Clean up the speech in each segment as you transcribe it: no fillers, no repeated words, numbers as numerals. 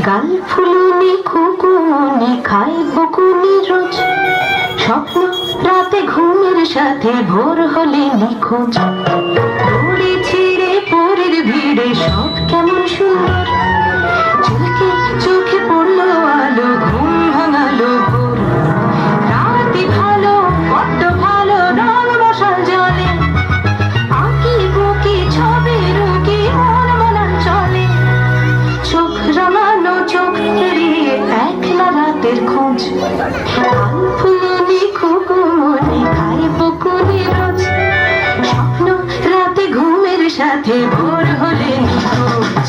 গাল ফুলুনি খুকুনি খায় বকুনি রোজ, স্বপ্ন রাতে ঘুমের সাথে ভোর হলে নিখোঁজ। দড়ি ছিঁড়ে পরের ভিড়ে সব কেমন সুন্দর, চোখে চোখে পড়লো আলো, ঘুম ভাঙালো ভোর। রাতে ভালো বড্ড ভালো, রং মশাল জলে, আঁকি বুকি ছবি রুকি মন মনান চলে। চোখ রাঙানো চোখ এড়িয়ে একলা রাতের খোঁজ, গাল ফুলুনি খুকুনি খায় বকুনি রোজ, স্বপ্ন রাতে ঘুমের সাথে ভোর হলে নিখোঁজ।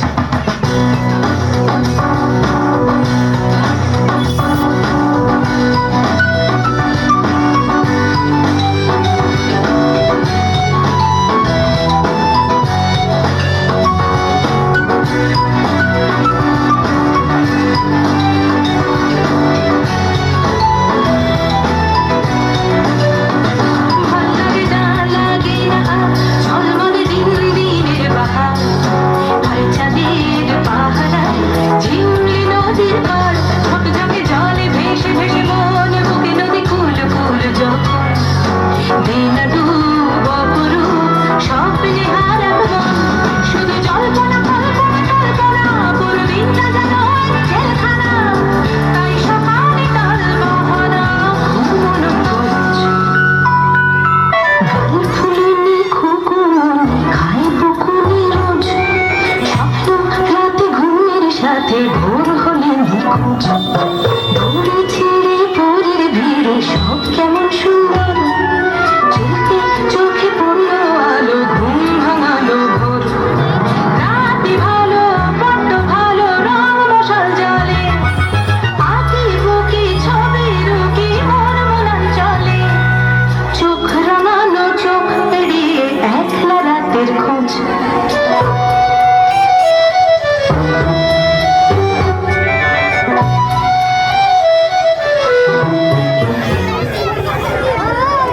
ভোর হলে নিখোঁজ।